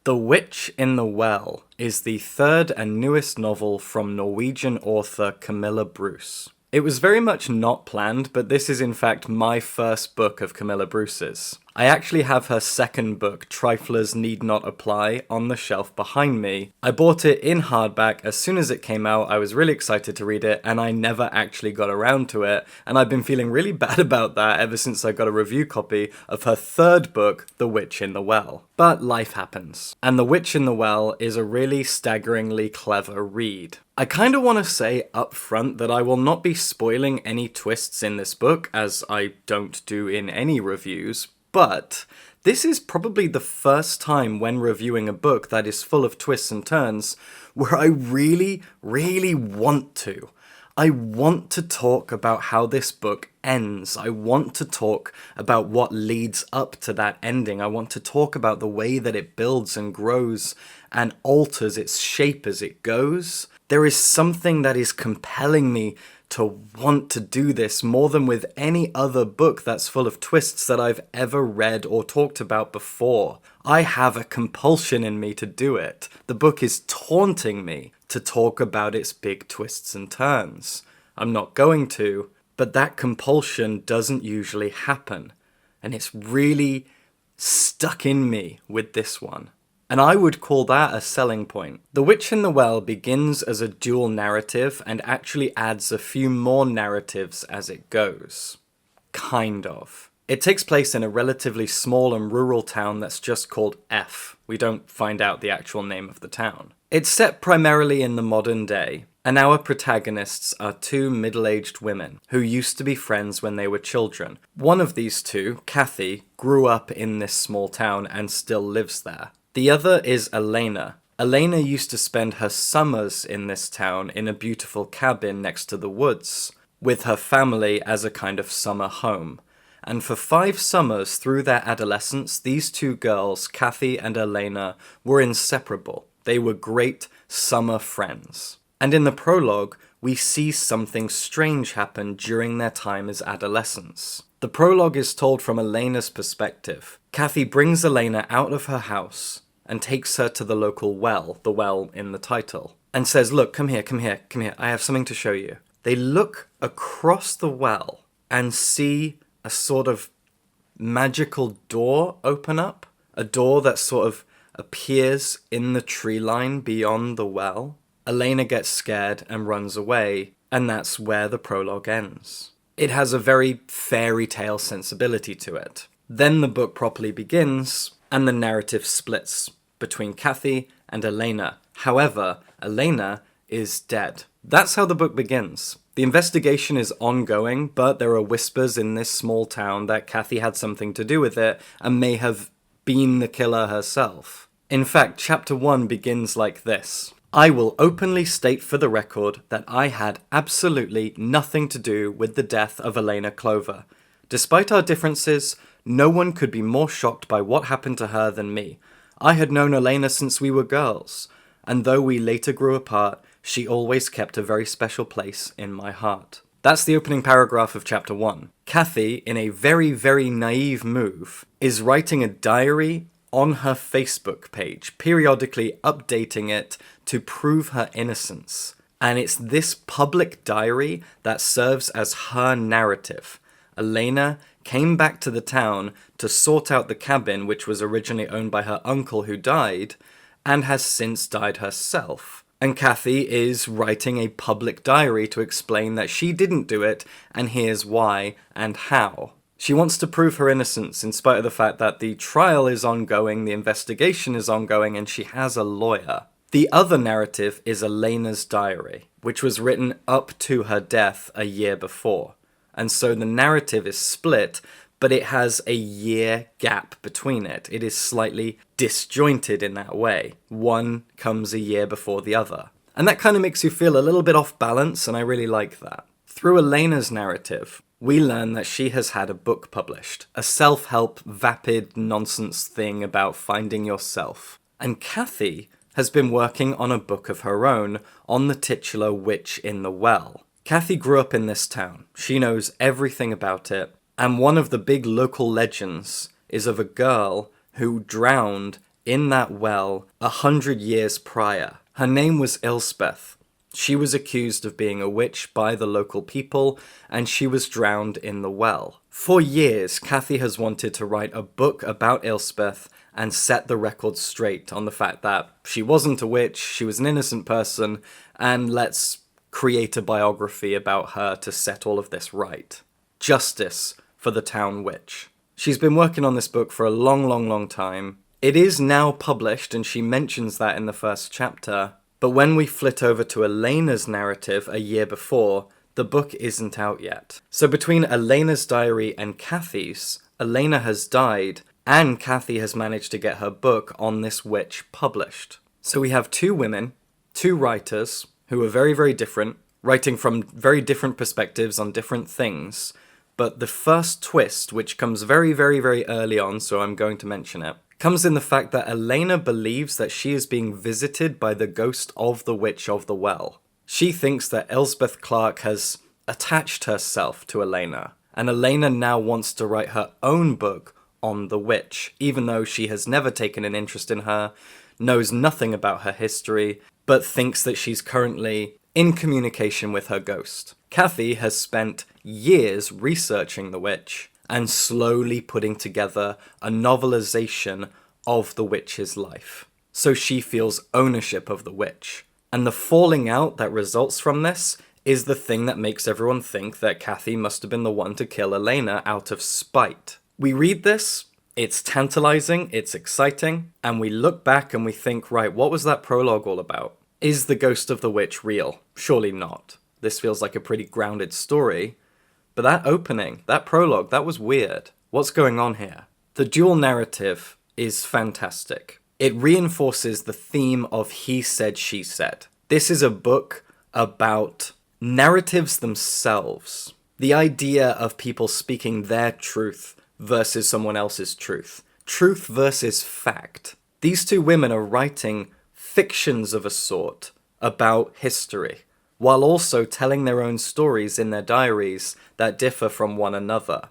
The Witch in the Well is the third and newest novel from Norwegian author Camilla Bruce. It was very much not planned, but this is in fact my first book of Camilla Bruce's. I actually have her second book, Triflers Need Not Apply, on the shelf behind me. I bought it in hardback as soon as it came out. I was really excited to read it, and I never actually got around to it, and I've been feeling really bad about that ever since I got a review copy of her third book, The Witch in the Well. But life happens, and The Witch in the Well is a really staggeringly clever read. I kind of want to say up front that I will not be spoiling any twists in this book, as I don't do in any reviews, but this is probably the first time when reviewing a book that is full of twists and turns where I really, really want to. I want to talk about how this book ends. I want to talk about what leads up to that ending. I want to talk about the way that it builds and grows and alters its shape as it goes. There is something that is compelling me to want to do this more than with any other book that's full of twists that I've ever read or talked about before. I have a compulsion in me to do it. The book is taunting me to talk about its big twists and turns. I'm not going to, but that compulsion doesn't usually happen. And it's really stuck in me with this one. And I would call that a selling point. The Witch in the Well begins as a dual narrative and actually adds a few more narratives as it goes. Kind of. It takes place in a relatively small and rural town that's just called F. We don't find out the actual name of the town. It's set primarily in the modern day, and our protagonists are two middle-aged women who used to be friends when they were children. One of these two, Kathy, grew up in this small town and still lives there. The other is Elena. Elena used to spend her summers in this town in a beautiful cabin next to the woods, with her family as a kind of summer home. And for 5 summers through their adolescence, these two girls, Kathy and Elena, were inseparable. They were great summer friends. And in the prologue, we see something strange happen during their time as adolescents. The prologue is told from Elena's perspective. Kathy brings Elena out of her house and takes her to the local well, the well in the title, and says, "Look, come here, I have something to show you." They look across the well and see a sort of magical door open up, a door that sort of appears in the tree line beyond the well. Elena gets scared and runs away, and that's where the prologue ends. It has a very fairy tale sensibility to it. Then the book properly begins, and the narrative splits between Kathy and Elena. However, Elena is dead. That's how the book begins. The investigation is ongoing, but there are whispers in this small town that Kathy had something to do with it and may have been the killer herself. In fact, chapter 1 begins like this. "I will openly state for the record that I had absolutely nothing to do with the death of Elena Clover. Despite our differences, no one could be more shocked by what happened to her than me. I had known Elena since we were girls, and though we later grew apart, she always kept a very special place in my heart." That's the opening paragraph of chapter 1. Kathy, in a very, very naive move, is writing a diary on her Facebook page, periodically updating it to prove her innocence. And it's this public diary that serves as her narrative. Elena came back to the town to sort out the cabin, which was originally owned by her uncle who died, and has since died herself. And Kathy is writing a public diary to explain that she didn't do it, and here's why and how. She wants to prove her innocence in spite of the fact that the trial is ongoing, the investigation is ongoing, and she has a lawyer. The other narrative is Elena's diary, which was written up to her death a year before. And so the narrative is split, but it has a year gap between it. It is slightly disjointed in that way. One comes a year before the other. And that kind of makes you feel a little bit off balance, and I really like that. Through Elena's narrative, we learn that she has had a book published, a self-help, vapid nonsense thing about finding yourself. And Kathy has been working on a book of her own on the titular Witch in the Well. Kathy grew up in this town. She knows everything about it. And one of the big local legends is of a girl who drowned in that well 100 years prior. Her name was Elspeth. She was accused of being a witch by the local people, and she was drowned in the well. For years, Kathy has wanted to write a book about Elspeth and set the record straight on the fact that she wasn't a witch, she was an innocent person, and let's create a biography about her to set all of this right. Justice for the town witch. She's been working on this book for a long time. It is now published, and she mentions that in the first chapter. But when we flit over to Elena's narrative a year before, the book isn't out yet. So between Elena's diary and Kathy's, Elena has died, and Kathy has managed to get her book on this witch published. So we have two women, two writers, who are very different, writing from very different perspectives on different things. But the first twist, which comes very early on, so I'm going to mention it, comes in the fact that Elena believes that she is being visited by the ghost of the Witch of the Well. She thinks that Elspeth Clark has attached herself to Elena, and Elena now wants to write her own book on the witch, even though she has never taken an interest in her, knows nothing about her history, but thinks that she's currently in communication with her ghost. Kathy has spent years researching the witch, and slowly putting together a novelization of the witch's life. So she feels ownership of the witch. And the falling out that results from this is the thing that makes everyone think that Kathy must have been the one to kill Elena out of spite. We read this, it's tantalizing, it's exciting, and we look back and we think, right, what was that prologue all about? Is the ghost of the witch real? Surely not. This feels like a pretty grounded story. But that opening, that prologue, that was weird. What's going on here? The dual narrative is fantastic. It reinforces the theme of he said, she said. This is a book about narratives themselves. The idea of people speaking their truth versus someone else's truth. Truth versus fact. These two women are writing fictions of a sort about history, while also telling their own stories in their diaries that differ from one another.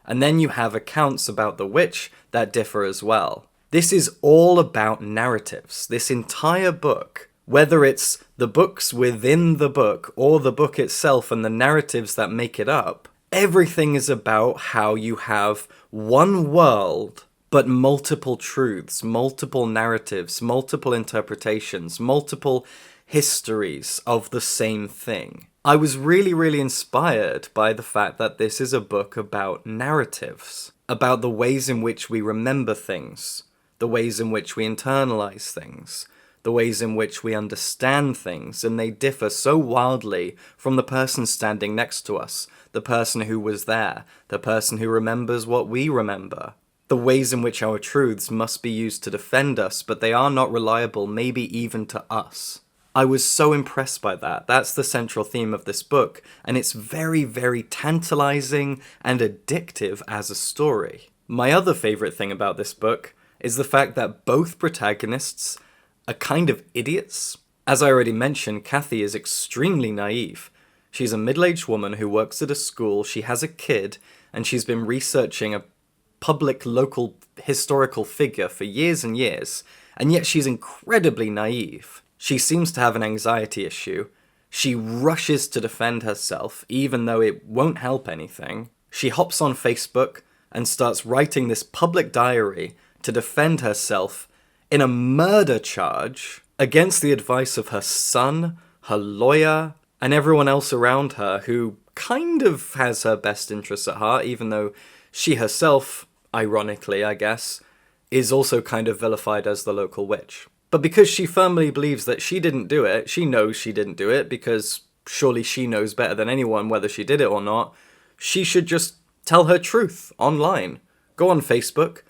And then you have accounts about the witch that differ as well. This is all about narratives. This entire book, whether it's the books within the book or the book itself and the narratives that make it up, everything is about how you have one world but multiple truths, multiple narratives, multiple interpretations, multiple histories of the same thing. I was really inspired by the fact that this is a book about narratives, about the ways in which we remember things, the ways in which we internalize things, the ways in which we understand things, and they differ so wildly from the person standing next to us, the person who was there, the person who remembers what we remember. The ways in which our truths must be used to defend us, but they are not reliable, maybe even to us. I was so impressed by that. That's the central theme of this book, and it's very tantalizing and addictive as a story. My other favorite thing about this book is the fact that both protagonists are kind of idiots. As I already mentioned, Kathy is extremely naive. She's a middle-aged woman who works at a school, she has a kid, and she's been researching a public local historical figure for years and years, and yet she's incredibly naive. She seems to have an anxiety issue. She rushes to defend herself, even though it won't help anything. She hops on Facebook and starts writing this public diary to defend herself in a murder charge against the advice of her son, her lawyer, and everyone else around her who kind of has her best interests at heart, even though she herself, ironically I guess, is also kind of vilified as the local witch. But because she firmly believes that she didn't do it, she knows she didn't do it, because surely she knows better than anyone whether she did it or not, she should just tell her truth online. Go on Facebook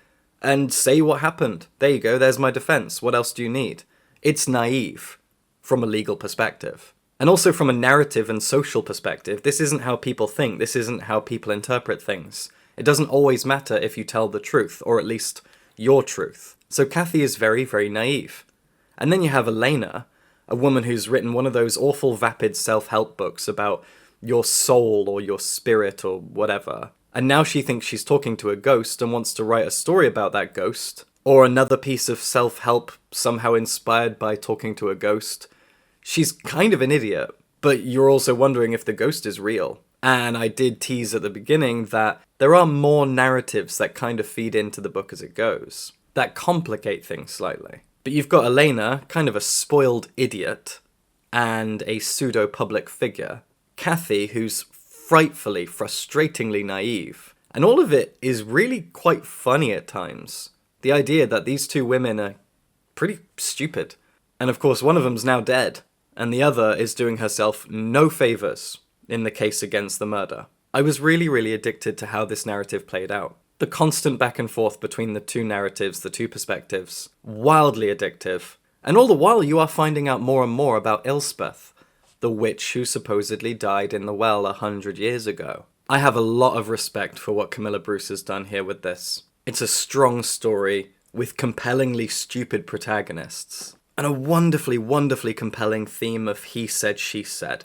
and say what happened. There you go, there's my defense. What else do you need? It's naive from a legal perspective. And also from a narrative and social perspective, this isn't how people think, this isn't how people interpret things. It doesn't always matter if you tell the truth, or at least your truth. So Kathy is very naive. And then you have Elena, a woman who's written one of those awful vapid self-help books about your soul or your spirit or whatever. And now she thinks she's talking to a ghost and wants to write a story about that ghost, Or another piece of self-help somehow inspired by talking to a ghost. She's kind of an idiot, but you're also wondering if the ghost is real. And I did tease at the beginning that there are more narratives that kind of feed into the book as it goes, that complicate things slightly. But you've got Elena, kind of a spoiled idiot, and a pseudo-public figure. Kathy, who's frightfully, frustratingly naive. And all of it is really quite funny at times. The idea that these two women are pretty stupid. And of course, one of them's now dead, and the other is doing herself no favours in the case against the murder. I was really addicted to how this narrative played out. The constant back and forth between the two narratives, the two perspectives, wildly addictive. And all the while you are finding out more and more about Elspeth, the witch who supposedly died in the well 100 years ago. I have a lot of respect for what Camilla Bruce has done here with this. It's a strong story with compellingly stupid protagonists. And a wonderfully compelling theme of he said, she said.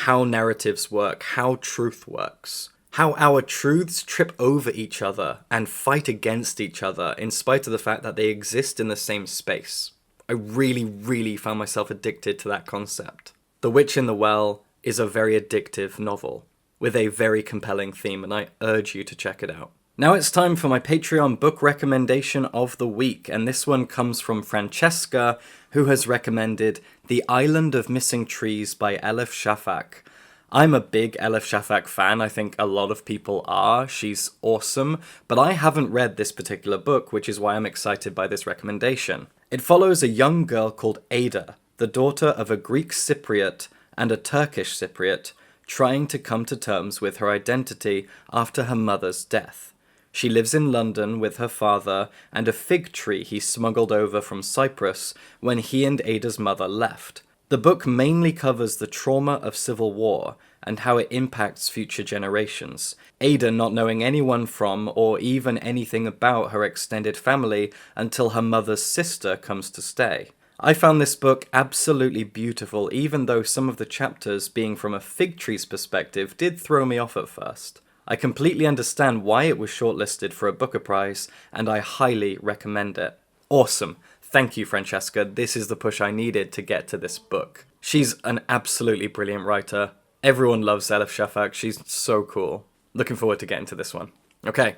How narratives work, how truth works. How our truths trip over each other and fight against each other in spite of the fact that they exist in the same space. I really found myself addicted to that concept. The Witch in the Well is a very addictive novel with a very compelling theme, and I urge you to check it out. Now it's time for my Patreon book recommendation of the week, and this one comes from Francesca, who has recommended The Island of Missing Trees by Elif Shafak. I'm a big Elif Shafak fan, I think a lot of people are, she's awesome, but I haven't read this particular book, which is why I'm excited by this recommendation. It follows a young girl called Ada, the daughter of a Greek Cypriot and a Turkish Cypriot, trying to come to terms with her identity after her mother's death. She lives in London with her father and a fig tree he smuggled over from Cyprus when he and Ada's mother left. The book mainly covers the trauma of civil war and how it impacts future generations, Ada not knowing anyone from or even anything about her extended family until her mother's sister comes to stay. I found this book absolutely beautiful, even though some of the chapters, being from a fig tree's perspective, did throw me off at first. I completely understand why it was shortlisted for a Booker Prize, and I highly recommend it. Awesome. Thank you, Francesca. This is the push I needed to get to this book. She's an absolutely brilliant writer. Everyone loves Elif Shafak. She's so cool. Looking forward to getting to this one. Okay,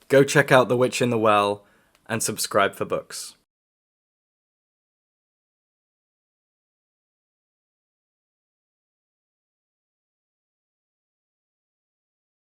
go check out The Witch in the Well and subscribe for books.